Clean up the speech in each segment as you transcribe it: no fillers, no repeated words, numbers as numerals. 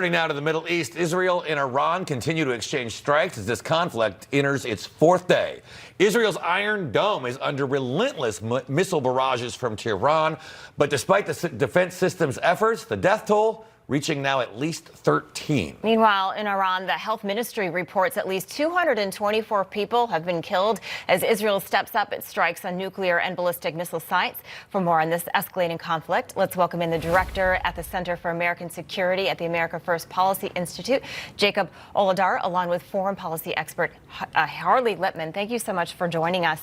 Turning now to the Middle East, Israel and Iran continue to exchange strikes as this conflict enters its fourth day. Israel's Iron Dome is under relentless missile barrages from Tehran, but despite the defense system's efforts, the death toll reaching now at least 13. Meanwhile, in Iran, the health ministry reports at least 224 people have been killed as Israel steps up its strikes on nuclear and ballistic missile sites. For more on this escalating conflict, let's welcome in the director at the Center for American Security at the America First Policy Institute, Jacob Oladar, along with foreign policy expert Harley Lippman. Thank you so much for joining us.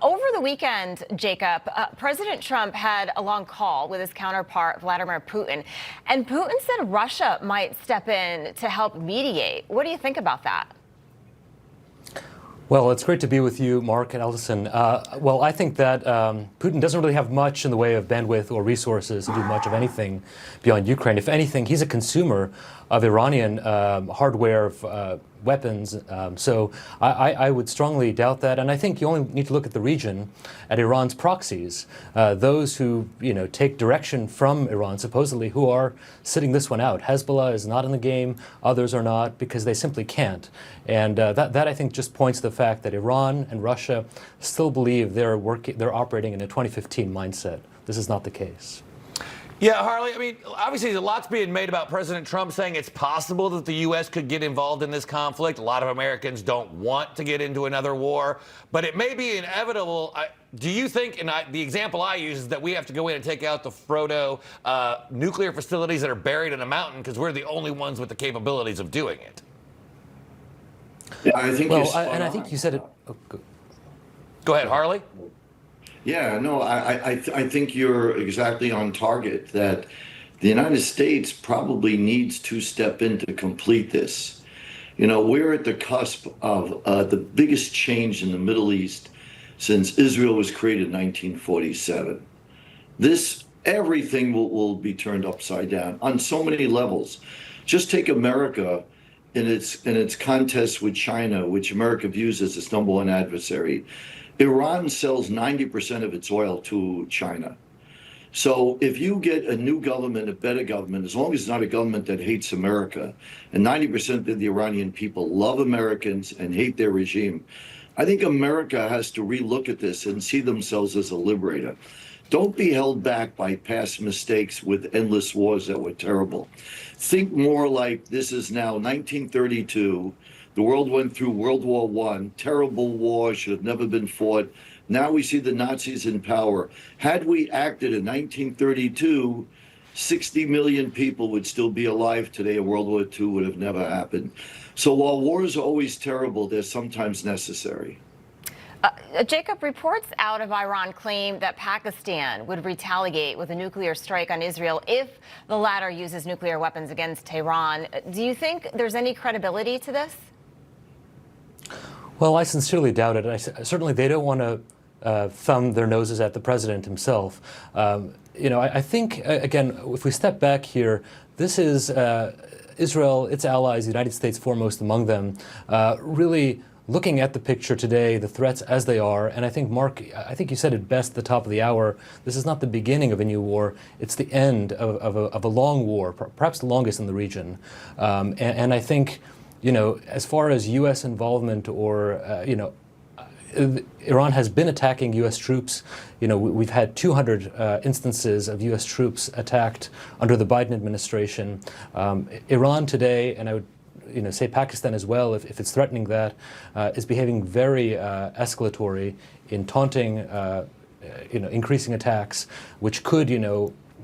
Over the weekend, Jacob, President Trump had a long call with his counterpart, Vladimir Putin, and Putin said Russia might step in to help mediate. What do you think about that? Well, it's great to be with you, Mark and Ellison. Well, I think that Putin doesn't really have much in the way of bandwidth or resources to do much of anything beyond Ukraine. If anything, he's a consumer of Iranian hardware, weapons. So I would strongly doubt that. And I think you only need to look at the region, at Iran's proxies, those who take direction from Iran, supposedly, who are sitting this one out. Hezbollah is not in the game. Others are not because they simply can't. And that I think just points to the fact that Iran and Russia still believe they're operating in a 2015 mindset. This is not the case. Yeah, Harley, I mean, obviously a lot's being made about President Trump saying it's possible that the U.S. could get involved in this conflict. A lot of Americans don't want to get into another war, but it may be inevitable. Do you think, and the example I use is that we have to go in and take out the Frodo nuclear facilities that are buried in a mountain because we're the only ones with the capabilities of doing it? Yeah, I think I think you said it. Oh, go ahead, Harley. Yeah, no, I think you're exactly on target that the United States probably needs to step in to complete this. We're at the cusp of the biggest change in the Middle East since Israel was created in 1947. Everything will be turned upside down on so many levels. Just take America in its contest with China, which America views as its number one adversary. Iran sells 90% of its oil to China. So if you get a new government, a better government, as long as it's not a government that hates America, and 90% of the Iranian people love Americans and hate their regime, I think America has to relook at this and see themselves as a liberator. Don't be held back by past mistakes with endless wars that were terrible. Think more like this is now 1932. The world went through World War I, terrible war, should have never been fought. Now we see the Nazis in power. Had we acted in 1932, 60 million people would still be alive today, and World War II would have never happened. So while wars are always terrible, they're sometimes necessary. Jacob, reports out of Iran claim that Pakistan would retaliate with a nuclear strike on Israel if the latter uses nuclear weapons against Tehran. Do you think there's any credibility to this? Well, I sincerely doubt it. Certainly, they don't want to thumb their noses at the president himself. I think, again, if we step back here, this is Israel, its allies, the United States foremost among them, really looking at the picture today, the threats as they are. And I think, Mark, I think you said it best at the top of the hour. This is not the beginning of a new war. It's the end of a long war, perhaps the longest in the region. And I think, as far as U.S. involvement or, Iran has been attacking U.S. troops. We've had 200 instances of U.S. troops attacked under the Biden administration. Iran today, and I would say Pakistan as well, if it's threatening that, is behaving very escalatory in taunting, increasing attacks, which could,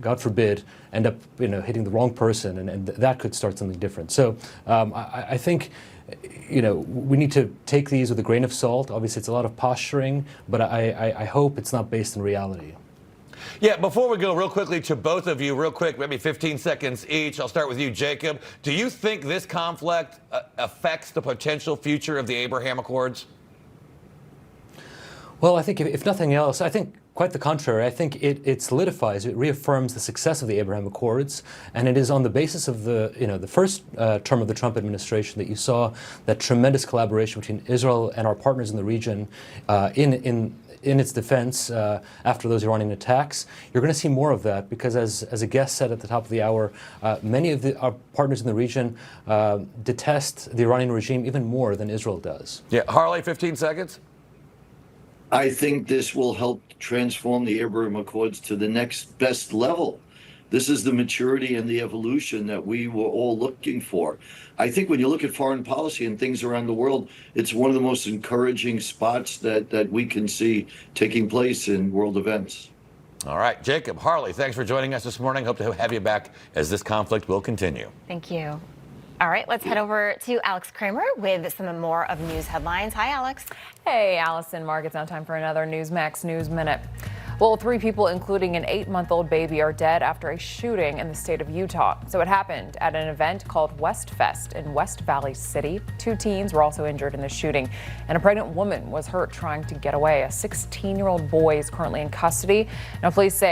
God forbid, end up hitting the wrong person, and that could start something different. So I think we need to take these with a grain of salt. Obviously, it's a lot of posturing, but I hope it's not based in reality. Yeah, before we go real quickly to both of you, real quick, maybe 15 seconds each. I'll start with you, Jacob. Do you think this conflict affects the potential future of the Abraham Accords? Well, I think if nothing else, I think quite the contrary. I think it solidifies, it reaffirms the success of the Abraham Accords, and it is on the basis of the first term of the Trump administration that you saw that tremendous collaboration between Israel and our partners in the region in in its defense after those Iranian attacks. You're going to see more of that because, as a guest said at the top of the hour, many of our partners in the region detest the Iranian regime even more than Israel does. Yeah, Harley, 15 seconds. I think this will help transform the Abraham Accords to the next best level. This is the maturity and the evolution that we were all looking for. I think when you look at foreign policy and things around the world, it's one of the most encouraging spots that we can see taking place in world events. All right, Jacob, Harley, thanks for joining us this morning. Hope to have you back as this conflict will continue. Thank you. All right, let's head over to Alex Kramer with some more of news headlines. Hi, Alex. Hey, Allison, Mark, it's now time for another Newsmax News Minute. Well, 3 people, including an 8-month-old baby, are dead after a shooting in the state of Utah. So it happened at an event called West Fest in West Valley City. 2 teens were also injured in the shooting, and a pregnant woman was hurt trying to get away. A 16-year-old boy is currently in custody. Now, police say